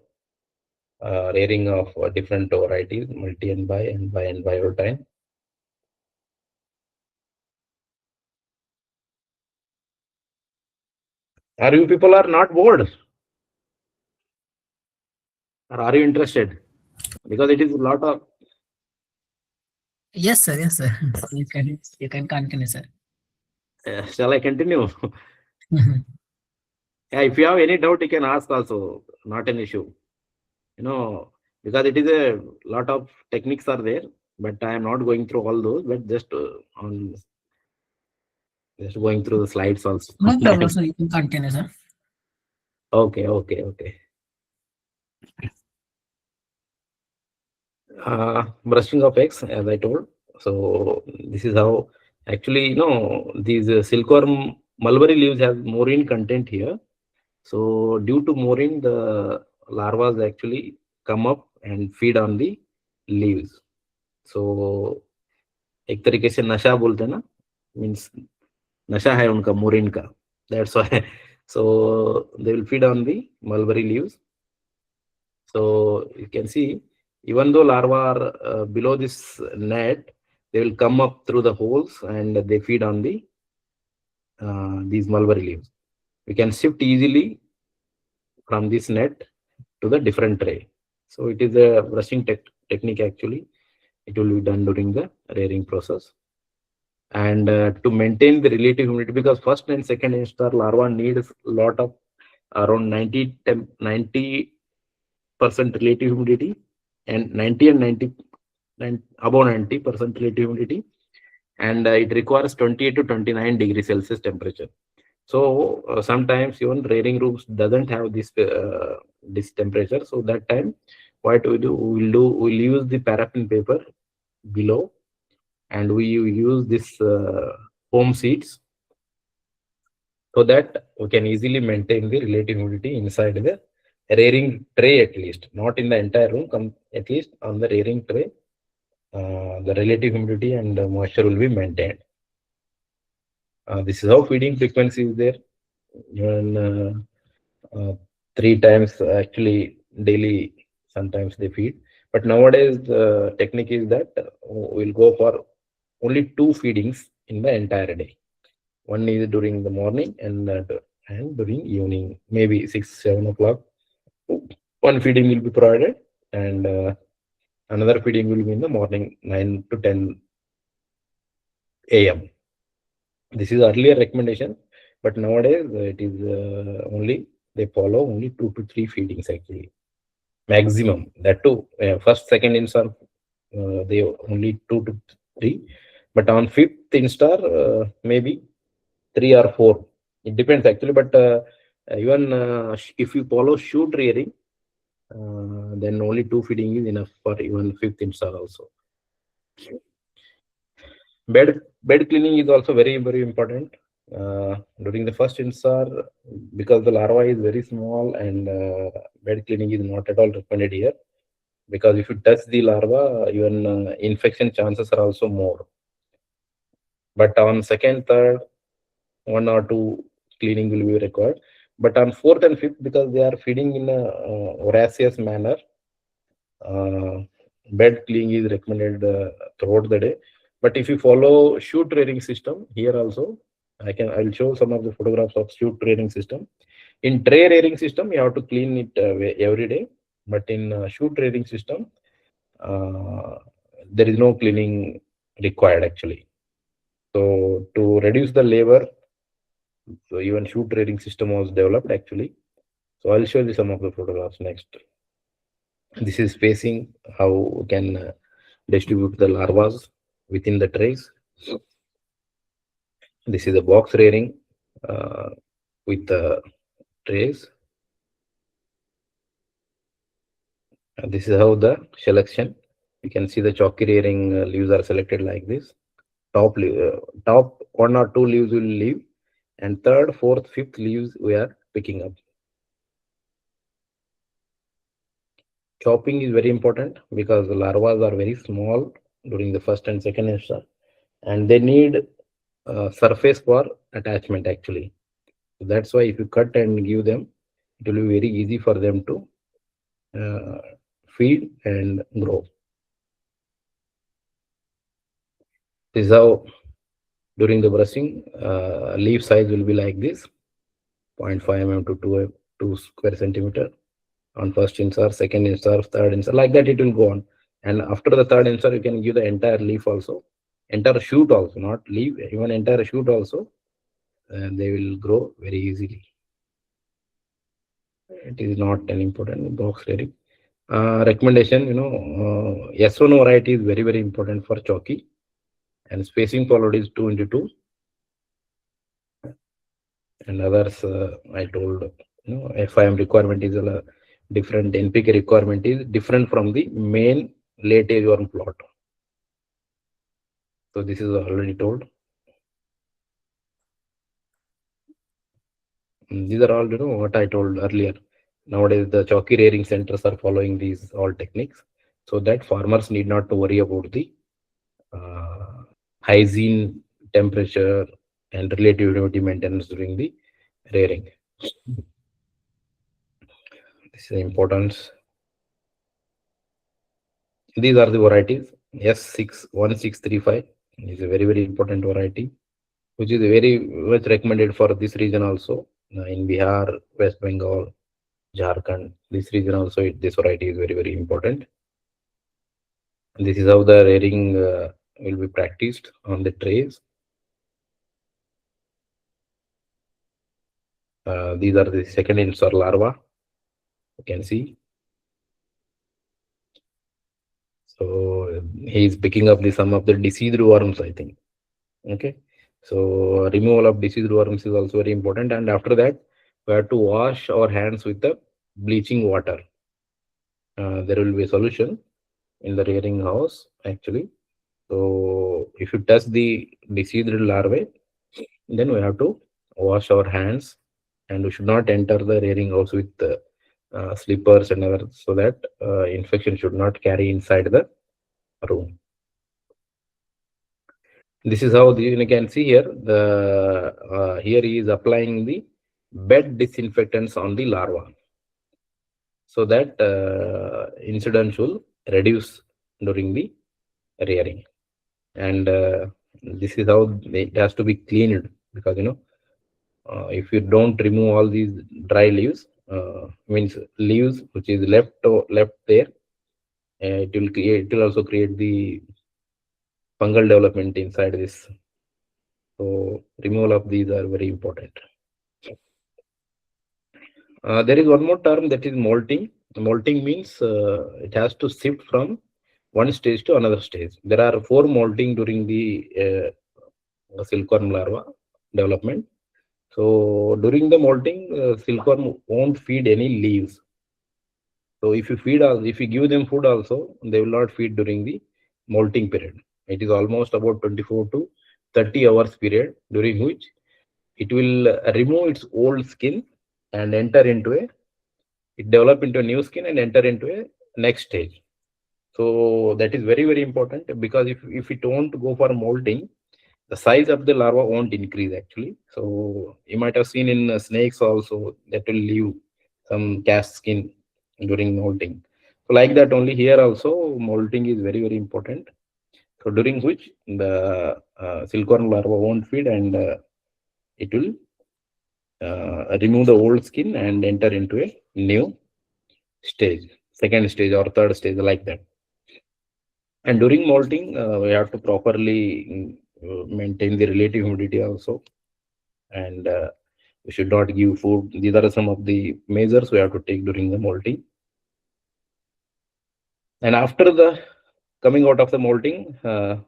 rearing of different varieties, multi and bi over time. Are you people are not bored? Or are you interested? Because it is a lot of Yes, sir. Yes, sir. You can continue, sir. Shall I continue? Yeah, if you have any doubt, you can ask also. Not an issue. Because it is a lot of techniques are there, but I am not going through all those, but just going through the slides also. No problem, sir. You can continue, sir. Okay, okay, okay. Brushing of eggs, as I told. So this is how actually, these silkworm mulberry leaves have maurine content here. So due to maurine, the larvae actually come up and feed on the leaves. So एक तरीके से नशा बोलते हैं ना, means नशा है उनका मोरिन का. That's why. So they will feed on the mulberry leaves. So you can see, even though larvae are below this net, they will come up through the holes and they feed on the these mulberry leaves. We can shift easily from this net to the different tray. So it is a brushing technique actually. It will be done during the rearing process. And to maintain the relative humidity, because first and second instar larva needs a lot of around 90% relative humidity, and 90 and 90 above 90% relative humidity, and it requires 28 to 29 degrees Celsius temperature. So sometimes even rearing rooms doesn't have this temperature. So that time, what we do, we'll use the paraffin paper below, and we use this foam sheets, so that we can easily maintain the relative humidity inside the rearing tray, at least not in the entire room, at least on the rearing tray, the relative humidity and moisture will be maintained. This is how feeding frequency is there. Even 3 times actually daily, sometimes they feed. But nowadays the technique is that we'll go for only 2 feedings in the entire day. One is during the morning and during evening, maybe 6, 7 o'clock. One feeding will be provided, and another feeding will be in the morning, 9 to 10 a.m. This is earlier recommendation, but nowadays it is only they follow only 2 to 3 feedings actually, maximum. That too, first, second instar they only 2 to 3, but on fifth instar maybe 3 or 4. It depends actually, but even if you follow shoot rearing, then only 2 feeding is enough for even fifth instar also. Bed cleaning is also very, very important. During the first instar, because the larva is very small, and bed cleaning is not at all recommended here, because if you touch the larva, even infection chances are also more. But on second, third, 1 or 2 cleaning will be required. But on fourth and fifth, because they are feeding in a voracious manner, bed cleaning is recommended throughout the day. But if you follow shoot rearing system, here also I'll show some of the photographs of shoot rearing system. In tray rearing system, you have to clean it every day. But in shoot rearing system, uh, there is no cleaning required actually. So to reduce the labor, so even shoot rearing system was developed actually. So I'll show you some of the photographs next. This is spacing, how we can distribute the larvas within the trays. This is a box rearing with the trays. This is how the selection. You can see the chalky rearing leaves are selected like this. Top 1 or 2 leaves will leave, and third, fourth, fifth leaves we are picking up. Chopping is very important because the larvas are very small during the first and second instar, and they need surface for attachment actually. So that's why if you cut and give them, it will be very easy for them to feed and grow. This is how during the brushing, leaf size will be like this, 0.5 mm to 2 square centimeter on first instar, second instar, third instar, like that it will go on. And after the third insert, you can give the entire leaf also, entire shoot also, not leaf, even entire shoot also, and they will grow very easily. It is not an important box rearing. Recommendation, S1 variety is very, very important for chalky, and spacing followed is 2 into 2. And others, I told, FIM requirement is a different, NPK requirement is different from the main late age worm plot. So this is already told. These are all, what I told earlier. Nowadays, the chalky rearing centers are following these all techniques, so that farmers need not to worry about the hygiene, temperature, and relative humidity maintenance during the rearing. This is the importance. These are the varieties. S61635 is a very, very important variety, which is very much recommended for this region also. In Bihar, West Bengal, Jharkhand, this region also, this variety is very, very important. This is how the rearing will be practiced on the trays. These are the second insert larva, you can see. So he is picking up some of the diseased worms, I think. Okay. So removal of diseased worms is also very important. And after that, we have to wash our hands with the bleaching water. There will be a solution in the rearing house, actually. So if you touch the diseased larvae, then we have to wash our hands, and we should not enter the rearing house with slippers and other, so that infection should not carry inside the room. This is how you can see here. Here he is applying the bed disinfectants on the larva, so that incidence will reduce during the rearing. And this is how it has to be cleaned, because if you don't remove all these dry leaves, means leaves which is left there, it will also create the fungal development inside this. So removal of these are very important. There is one more term, that is molting. Molting means it has to shift from one stage to another stage. There are 4 molting during the silkworm larva development. So during the molting, silkworm won't feed any leaves. So if you give them food also, they will not feed during the molting period. It is almost about 24 to 30 hours period, during which it will remove its old skin and develop into a new skin and enter into a next stage. So that is very, very important, because if we don't go for molting, the size of the larva won't increase actually. So you might have seen in snakes also, that will leave some cast skin during molting. So like that, only here also molting is very, very important. So during which the silkworm larva won't feed, and it will remove the old skin and enter into a new stage, second stage or third stage, like that. And during molting, we have to properly maintain the relative humidity also, and we should not give food. These are some of the measures we have to take during the molting. And after the coming out of the molting, the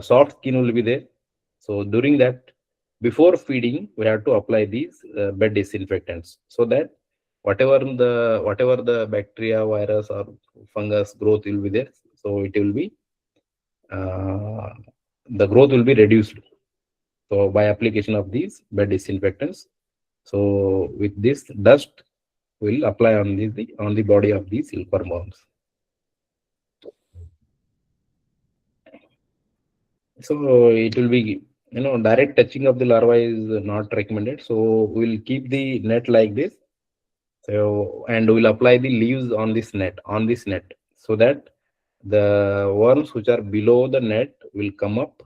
soft skin will be there. So during that, before feeding, we have to apply these bed disinfectants, so that whatever the bacteria, virus, or fungus growth will be there, so it will be the growth will be reduced. So by application of these bed disinfectants, so with this, dust will apply on the body of the silkworm worms. So it will be, direct touching of the larva is not recommended. So we'll keep the net like this. So, and we'll apply the leaves on this net, so that the worms which are below the net will come up,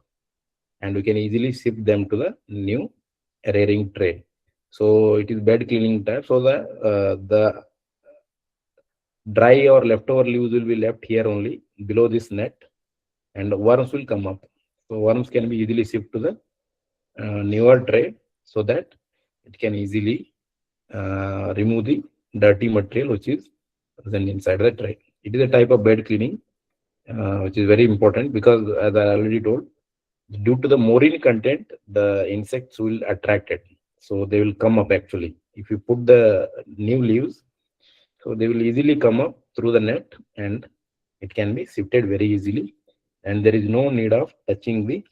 and we can easily shift them to the new rearing tray. So it is bed cleaning type. So the dry or leftover leaves will be left here only below this net, and worms will come up. So worms can be easily shifted to the newer tray so that it can easily remove the dirty material which is present inside the tray. It is a type of bed cleaning which is very important because, as I already told, due to the morine content, the insects will attract it. So they will come up actually. If you put the new leaves, so they will easily come up through the net and it can be sifted very easily. And there is no need of touching the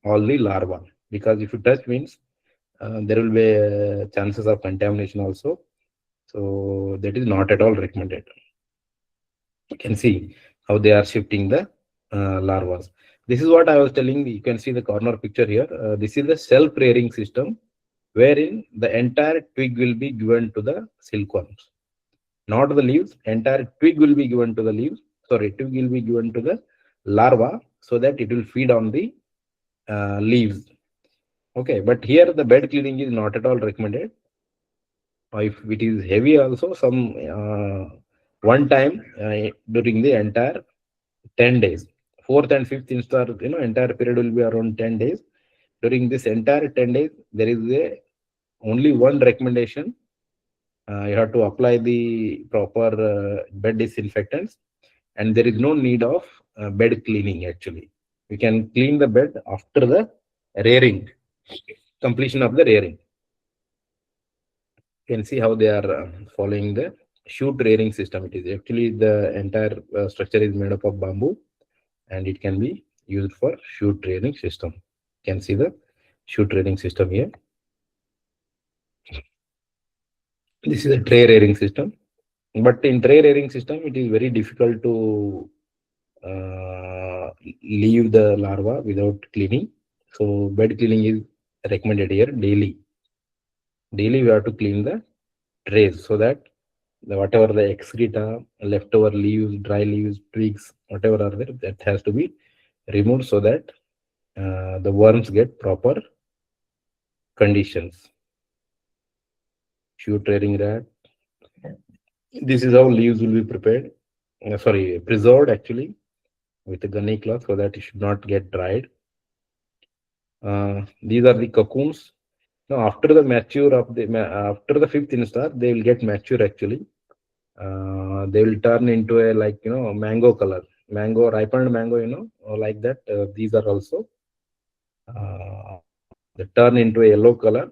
all the larva, because if you touch means there will be chances of contamination also. So that is not at all recommended. You can see how they are shifting the larvas. This is what I was telling. You can see the corner picture here. This is the self-rearing system, wherein the entire twig will be given to the silkworms, not the leaves. Entire twig will be given to the leaves. Sorry, twig will be given to the larva so that it will feed on the leaves. Okay, but here the bed cleaning is not at all recommended. If it is heavy, also some one time during the entire 10 days. Fourth and fifth instar, entire period will be around 10 days. During this entire 10 days, there is only one recommendation. You have to apply the proper bed disinfectants, and there is no need of bed cleaning actually. You can clean the bed after the rearing, completion of the rearing. You can see how they are following the shoot rearing system. It is actually the entire structure is made up of bamboo, and it can be used for shoot rearing system. You can see the shoot rearing system here. This is a tray rearing system, but in tray rearing system, it is very difficult to leave the larva without cleaning. So bed cleaning is recommended here daily. Daily we have to clean the trays so that whatever the excreta, leftover leaves, dry leaves, twigs, whatever are there, that has to be removed so that the worms get proper conditions. Shoot rearing rat. This is how leaves will be prepared. Preserved actually with a gunny cloth so that it should not get dried. These are the cocoons. Now, after the after the fifth instar, they will get mature actually. They will turn into a mango color, ripened mango, or like that. These are also they turn into a yellow color,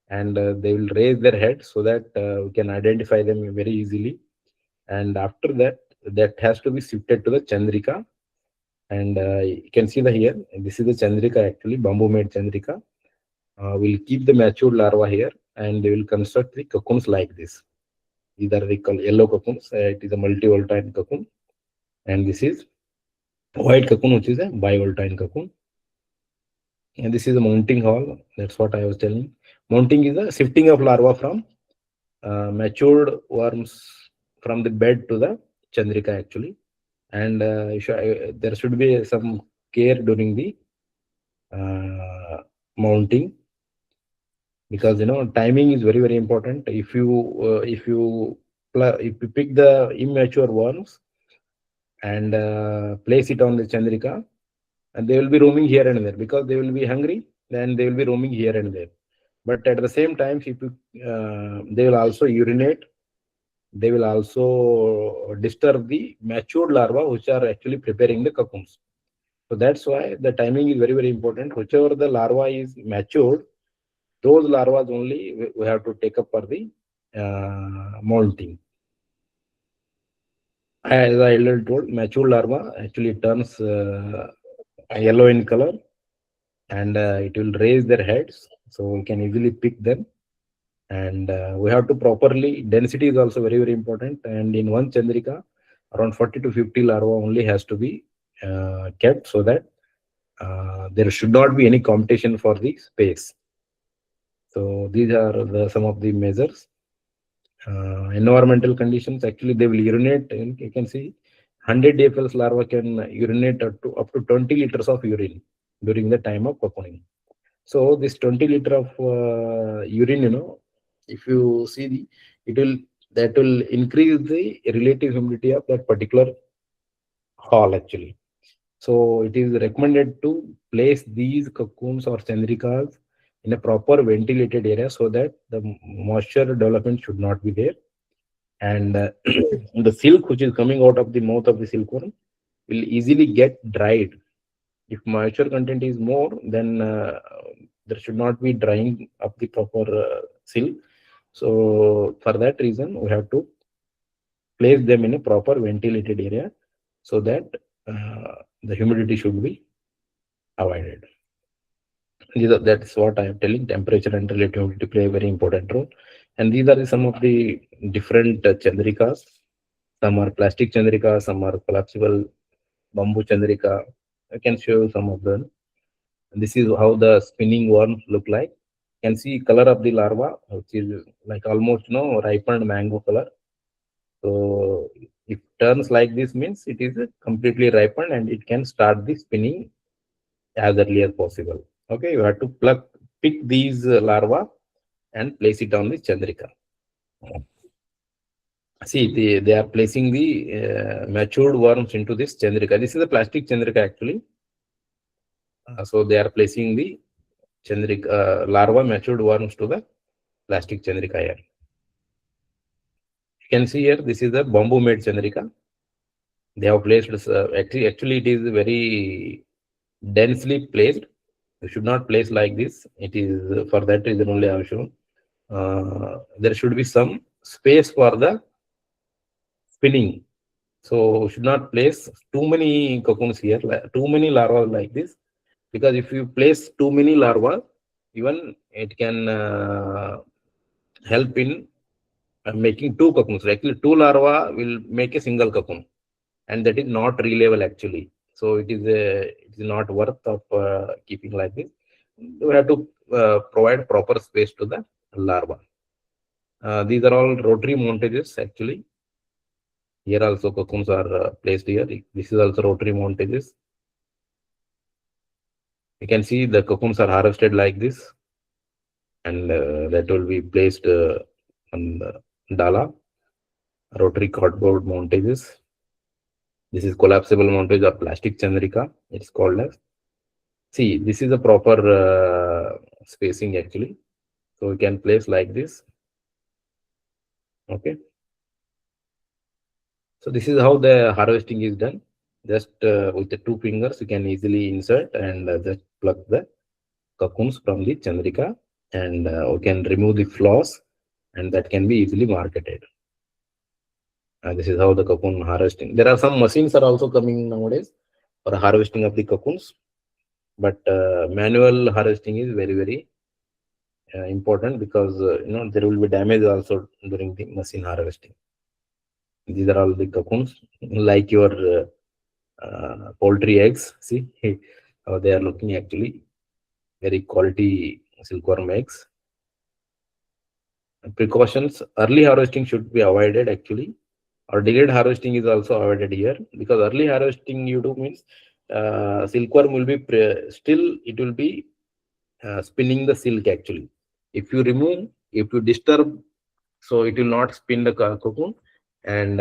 and they will raise their head so that we can identify them very easily. And after that, that has to be shifted to the chandrika. And you can see here, this is the chandrika actually, bamboo made chandrika. We'll keep the matured larva here, and they will construct the cocoons like this. These are the yellow cocoons. It is a multi-voltine cocoon, and this is white cocoon, which is a bivoltine cocoon. And this is a mounting hall. That's what I was telling. Mounting is a shifting of larva from matured worms from the bed to the chandrika actually. And there should be some care during the mounting, because timing is very, very important. If you pick the immature worms and place it on the chandrika, and they will be roaming here and there because they will be hungry, then they will be roaming here and there. But at the same time, if they will also urinate, they will also disturb the matured larvae which are actually preparing the cocoons. So that's why the timing is very, very important. Whichever the larva is matured, those larvae only we have to take up for the mounting. As I already told, mature larva actually turns yellow in color, and it will raise their heads, so we can easily pick them. And we have to properly, density is also very, very important. And in one chandrika, around 40 to 50 larvae only has to be kept, so that there should not be any competition for the space. So these are some of the measures. Environmental conditions, actually they will urinate. You can see 100 DFL's larva can urinate up to 20 liters of urine during the time of cocooning. So this 20 liter of urine, if you see it will that will increase the relative humidity of that particular hall actually. So it is recommended to place these cocoons or chandrikas in a proper ventilated area so that the moisture development should not be there. And the silk which is coming out of the mouth of the silkworm will easily get dried. If moisture content is more, then there should not be drying of the proper silk. So for that reason, we have to place them in a proper ventilated area so that the humidity should be avoided. That's what I am telling. Temperature and relative humidity play a very important role. And these are some of the different chandrikas. Some are plastic chandrika, some are collapsible bamboo chandrika. I can show you some of them. This is how the spinning worms look like. You can see color of the larva, which is like almost ripened mango color. So if turns like this means it is completely ripened and it can start the spinning as early as possible. Okay, you have to pick these larvae and place it on the chandrika. See, they are placing the matured worms into this chandrika. This is a plastic chandrika actually. So they are placing the chandrika larva matured worms to the plastic chandrika here. You can see here, this is a bamboo made chandrika. They have placed, actually it is very densely placed. You should not place like this. It is for that reason only I have shown. There should be some space for the spinning. So should not place too many cocoons here, too many larvae like this, because if you place too many larvae, even it can help in making two cocoons. Actually, two larvae will make a single cocoon, and that is not reliable actually. So it is not worth of keeping like this. You have to provide proper space to the larva. These are all rotary montages actually. Here also cocoons are placed here. This is also rotary montages. You can see the cocoons are harvested like this, and that will be placed on the dala, rotary cardboard montages. This is collapsible montage or plastic chandrika. It's called as. See, this is a proper spacing actually. So we can place like this. Okay. So this is how the harvesting is done. Just with the two fingers, you can easily insert and just pluck the cocoons from the chandrika, and we can remove the floss, and that can be easily marketed. This is how the cocoon harvesting. There are some machines are also coming nowadays for harvesting of the cocoons, but manual harvesting is very, very important because there will be damage also during the machine harvesting. These are all the cocoons, like your poultry eggs. See how they are looking actually. Very quality silkworm eggs. Precautions: early harvesting should be avoided actually, or delayed harvesting is also avoided here, because early harvesting you do means silkworm will be still it will be spinning the silk actually. If you disturb, so it will not spin the cocoon, and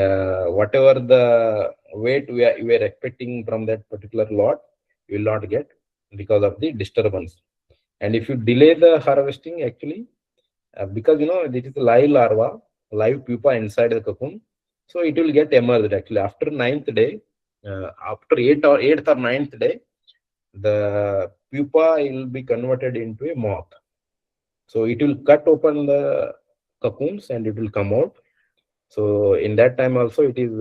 whatever the weight we are expecting from that particular lot, you will not get because of the disturbance. And if you delay the harvesting actually, because this is a live larva, live pupa inside the cocoon, so it will get emerged actually after ninth day. After eighth or ninth day, the pupa will be converted into a moth. So it will cut open the cocoons and it will come out. So in that time also it is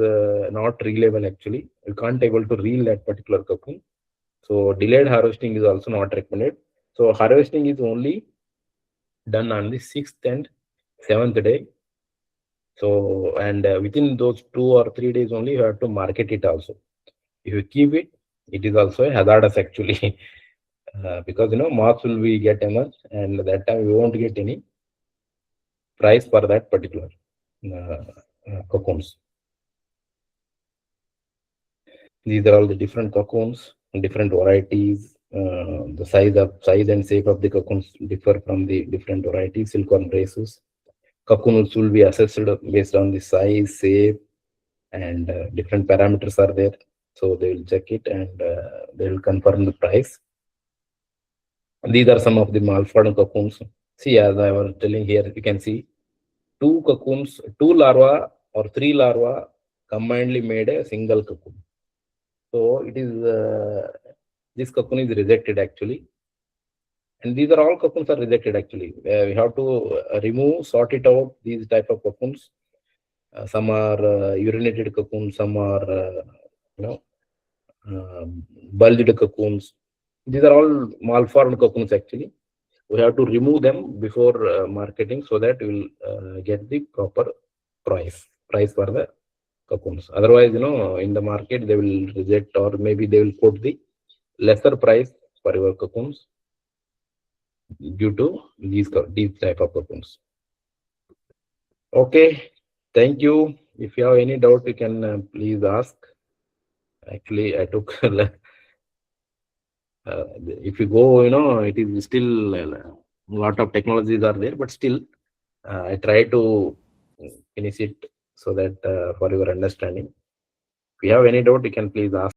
not reelable actually. You can't able to reel that particular cocoon. So delayed harvesting is also not recommended. So harvesting is only done on the 6th and 7th day. So, and within those 2 or 3 days only, you have to market it also. If you keep it, it is also a hazardous actually, because moths will be get emerged, and that time you won't get any price for that particular cocoons. These are all the different cocoons, different varieties. The size and shape of the cocoons differ from the different varieties. Silkworm races. cocoons will be assessed based on the size, shape, and different parameters are there. So they will check it and they will confirm the price. These are some of the malformed cocoons. See, as I was telling here, you can see two cocoons, two larvae or three larvae combinedly made a single cocoon. So it is this cocoon is rejected actually, and these are all cocoons are rejected actually. We have to remove, sort it out. These type of cocoons. Some are urinated cocoons, some are you know bulged cocoons. These are all malformed cocoons actually. We have to remove them before marketing so that we will get the proper price for the cocoons. Otherwise, in the market they will reject, or maybe they will quote the lesser price for your cocoons due to these type of cocoons. Okay, thank you. If you have any doubt, you can please ask. Actually, I took if you go, it is still a lot of technologies are there, but still I try to finish it so that for your understanding. If you have any doubt, you can please ask.